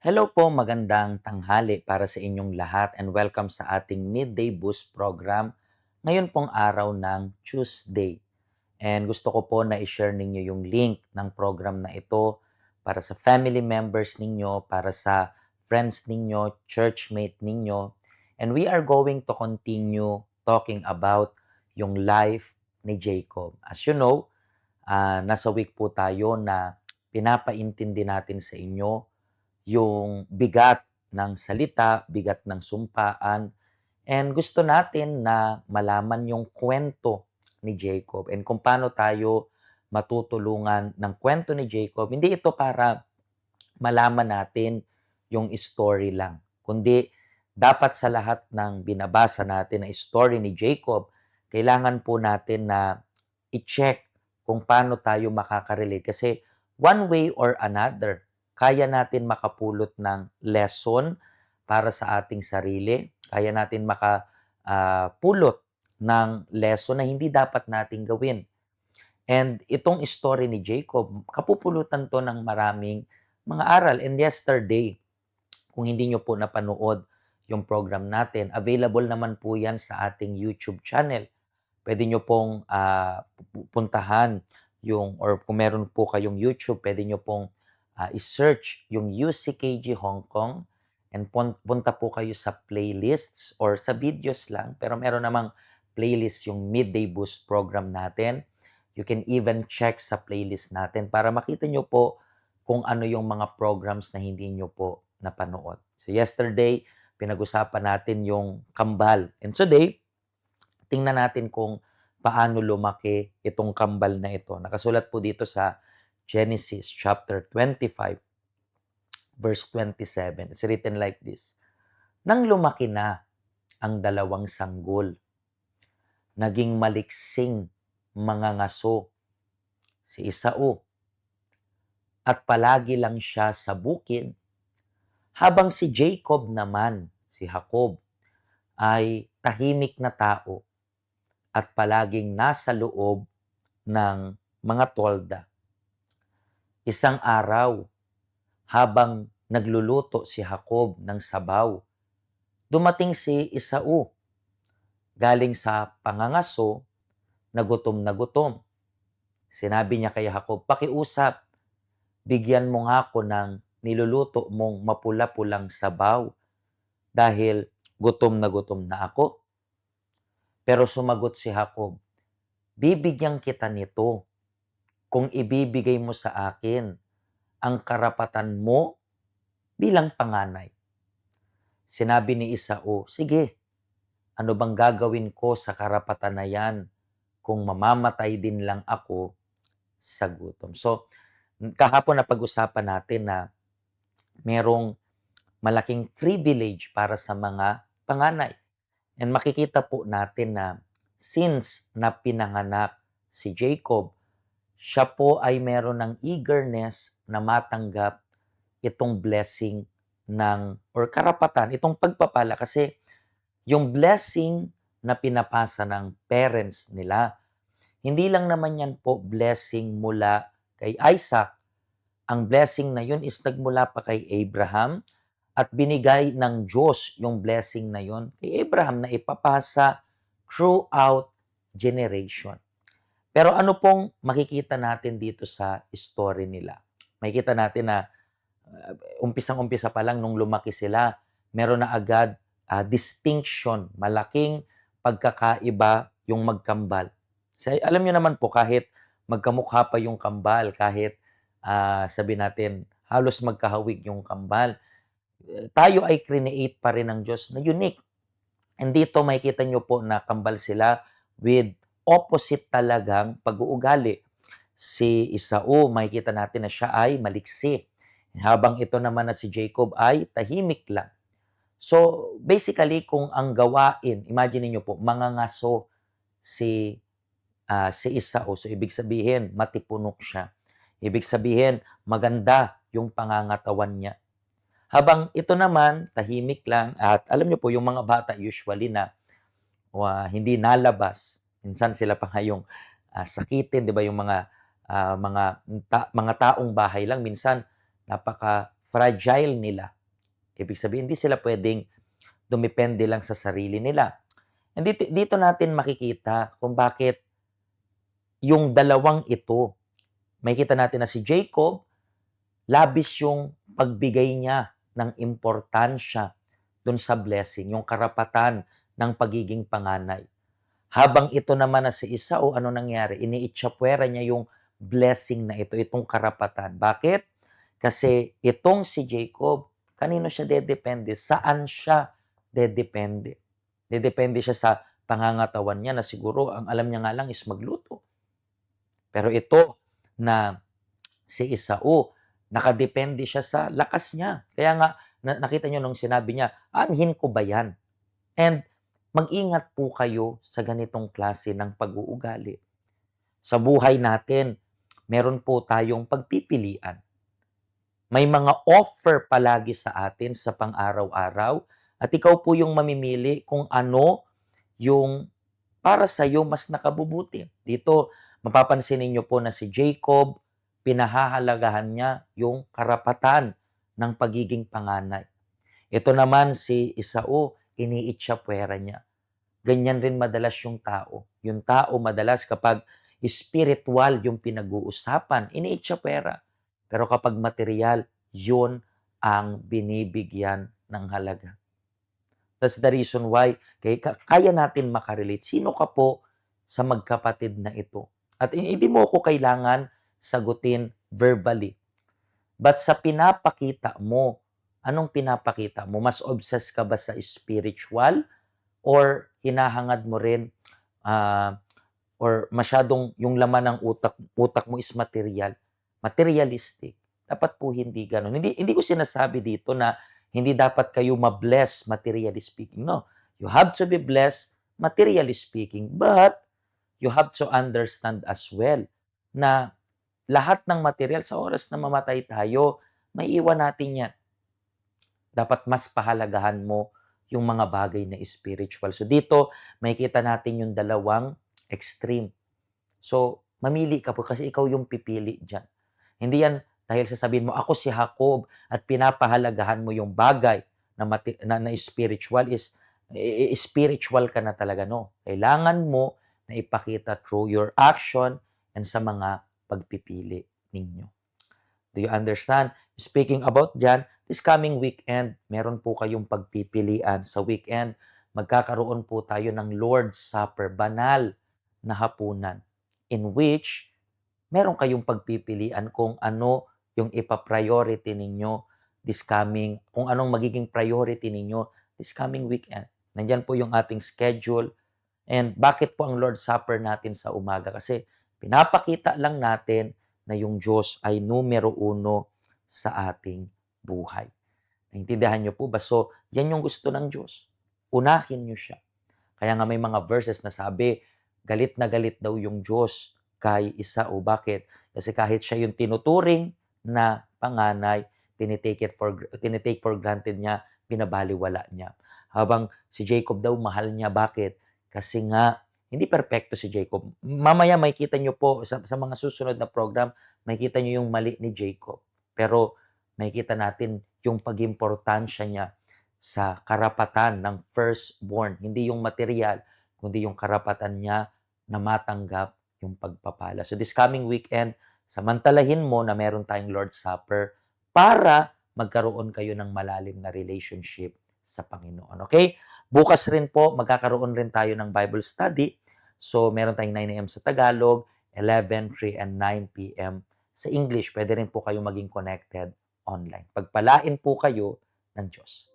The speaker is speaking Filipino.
Hello po, magandang tanghali para sa inyong lahat and welcome sa ating Midday Boost program ngayon pong araw ng Tuesday. And gusto ko po na i-share ninyo yung link ng program na ito para sa family members ninyo, para sa friends ninyo, churchmate ninyo. And we are going to continue talking about yung life ni Jacob. As you know, nasa week po tayo na pinapaintindi natin sa inyo yung bigat ng salita, bigat ng sumpaan, and gusto natin na malaman yung kwento ni Jacob and kung paano tayo matutulungan ng kwento ni Jacob. Hindi ito para malaman natin yung story lang, kundi dapat sa lahat ng binabasa natin na story ni Jacob, kailangan po natin na i-check kung paano tayo makaka-relate. Kasi one way or another, kaya natin makapulot ng lesson para sa ating sarili. Kaya natin makapulot ng lesson na hindi dapat nating gawin. And itong story ni Jacob, kapupulutan to ng maraming mga aral. And yesterday, kung hindi nyo po napanood yung program natin, available naman po yan sa ating YouTube channel. Pwede nyo pong puntahan yung, or kung meron po kayong YouTube, pwede nyo pong i-search yung UCKG Hong Kong and punta po kayo sa playlists or sa videos lang. Pero meron namang playlist yung Midday Boost program natin. You can even check sa playlist natin para makita nyo po kung ano yung mga programs na hindi nyo po napanood. So yesterday, pinag-usapan natin yung kambal. And today, tingnan natin kung paano lumaki itong kambal na ito. Nakasulat po dito sa Genesis chapter 25, verse 27. It's written like this: Nang lumaki na ang dalawang sanggol, naging maliksing mga ngaso si Esau at palagi lang siya sa bukid, habang si Jacob naman, si Jacob, ay tahimik na tao at palaging nasa loob ng mga tolda. Isang araw, habang nagluluto si Jacob ng sabaw, dumating si Esau, galing sa pangangaso, na gutom. Sinabi niya kay Jacob, "Pakiusap, bigyan mo nga ako ng niluluto mong mapula-pulang sabaw dahil gutom na ako." Pero sumagot si Jacob, "Bibigyan kita nito kung ibibigay mo sa akin ang karapatan mo bilang panganay." Sinabi ni Esau, "Sige, ano bang gagawin ko sa karapatan na yan kung mamamatay din lang ako sa gutom?" So, kahapon na pag-usapan natin na merong malaking privilege para sa mga panganay. And makikita po natin na since na pinanganak si Jacob, siya po ay meron ng eagerness na matanggap itong blessing ng or karapatan, itong pagpapala, kasi yung blessing na pinapasa ng parents nila, hindi lang naman yan po blessing mula kay Isaac. Ang blessing na yun is nagmula pa kay Abraham at binigay ng Diyos yung blessing na yun kay Abraham na ipapasa throughout generation. Pero ano pong makikita natin dito sa story nila? Makikita natin na umpisang-umpisa pa lang nung lumaki sila, meron na agad distinction, malaking pagkakaiba yung magkambal. Alam niyo naman po, kahit magkamukha pa yung kambal, kahit sabi natin halos magkahawig yung kambal, tayo ay create pa rin ng Diyos na unique. And dito makikita nyo po na kambal sila with opposite talagang pag-uugali. Si Esau, makikita natin na siya ay maliksi. Habang ito naman na si Jacob ay tahimik lang. So, basically, kung ang gawain, imagine niyo po, mangangaso si Esau. So, ibig sabihin, matipunok siya. Ibig sabihin, maganda yung pangangatawan niya. Habang ito naman, tahimik lang, at alam niyo po, yung mga bata usually na hindi nalabas, minsan sila pa ngayong sakitin, di ba, yung mga taong bahay lang, minsan napaka-fragile nila. Ibig sabihin, hindi sila pwedeng dumepende lang sa sarili nila. And dito natin makikita kung bakit yung dalawang ito, makikita natin na si Jacob, labis yung pagbigay niya ng importansya dun sa blessing, yung karapatan ng pagiging panganay. Habang ito naman na si Esau, ano nangyari? Iniitsapwera niya yung blessing na ito, itong karapatan. Bakit? Kasi itong si Jacob, kanino siya dedepende? Saan siya dedepende? Dedepende siya sa pangangatawan niya na siguro ang alam niya nga lang is magluto. Pero ito na si Esau, nakadepende siya sa lakas niya. Kaya nga, nakita niyo nung sinabi niya, anhin ko ba yan? And mag-ingat po kayo sa ganitong klase ng pag-uugali. Sa buhay natin, meron po tayong pagpipilian. May mga offer palagi sa atin sa pang-araw-araw at ikaw po yung mamimili kung ano yung para sa iyo mas nakabubuti. Dito, mapapansin ninyo po na si Jacob, pinahahalagahan niya yung karapatan ng pagiging panganay. Ito naman si Esau, iniitsapwera niya. Ganyan rin madalas yung tao. Yung tao madalas kapag spiritual yung pinag-uusapan, iniitsapwera. Pero kapag material, yun ang binibigyan ng halaga. That's the reason why kaya natin makarelate. Sino ka po sa magkapatid na ito? At hindi mo ko kailangan sagutin verbally. But sa pinapakita mo, anong pinapakita mo? Mas obsessed ka ba sa spiritual? Or hinahangad mo rin or masyadong yung laman ng utak mo is materialistic. Dapat po hindi gano'n. Hindi ko sinasabi dito na hindi dapat kayo ma-bless materially speaking. No, you have to be blessed materially speaking, but you have to understand as well na lahat ng material sa oras na mamatay tayo, may iwan natin yan. Dapat mas pahalagahan mo yung mga bagay na spiritual. So dito, makikita natin yung dalawang extreme. So, mamili ka po kasi ikaw yung pipili dyan. Hindi yan dahil sasabihin mo, ako si Jacob at pinapahalagahan mo yung bagay na spiritual is spiritual ka na talaga. No, kailangan mo na ipakita through your action and sa mga pagpipili ninyo. Do you understand? Speaking about dyan, this coming weekend, meron po kayong pagpipilian. Sa weekend, magkakaroon po tayo ng Lord's Supper, banal na hapunan, in which meron kayong pagpipilian kung ano yung ipa-priority ninyo kung anong magiging priority ninyo this coming weekend. Nandyan po yung ating schedule. And bakit po ang Lord's Supper natin sa umaga? Kasi pinapakita lang natin na yung Diyos ay numero uno sa ating buhay. Naintindihan niyo po ba? So, yan yung gusto ng Diyos. Unahin niyo siya. Kaya nga may mga verses na sabi, galit na galit daw yung Diyos kay Esau. Bakit? Kasi kahit siya yung tinuturing na panganay, tinitake for granted niya, binabaliwala niya. Habang si Jacob daw, mahal niya. Bakit? Kasi nga, hindi perpekto si Jacob. Mamaya makikita nyo po sa mga susunod na program, makikita nyo yung mali ni Jacob. Pero makikita natin yung pag-importansya niya sa karapatan ng firstborn. Hindi yung material, kundi yung karapatan niya na matanggap yung pagpapala. So this coming weekend, samantalahin mo na meron tayong Lord's Supper para magkaroon kayo ng malalim na relationship sa Panginoon. Okay? Bukas rin po, magkakaroon rin tayo ng Bible study. So, meron tayong 9 a.m. sa Tagalog, 11, 3, and 9 p.m. sa English. Pwede rin po kayo maging connected online. Pagpalain po kayo ng Diyos.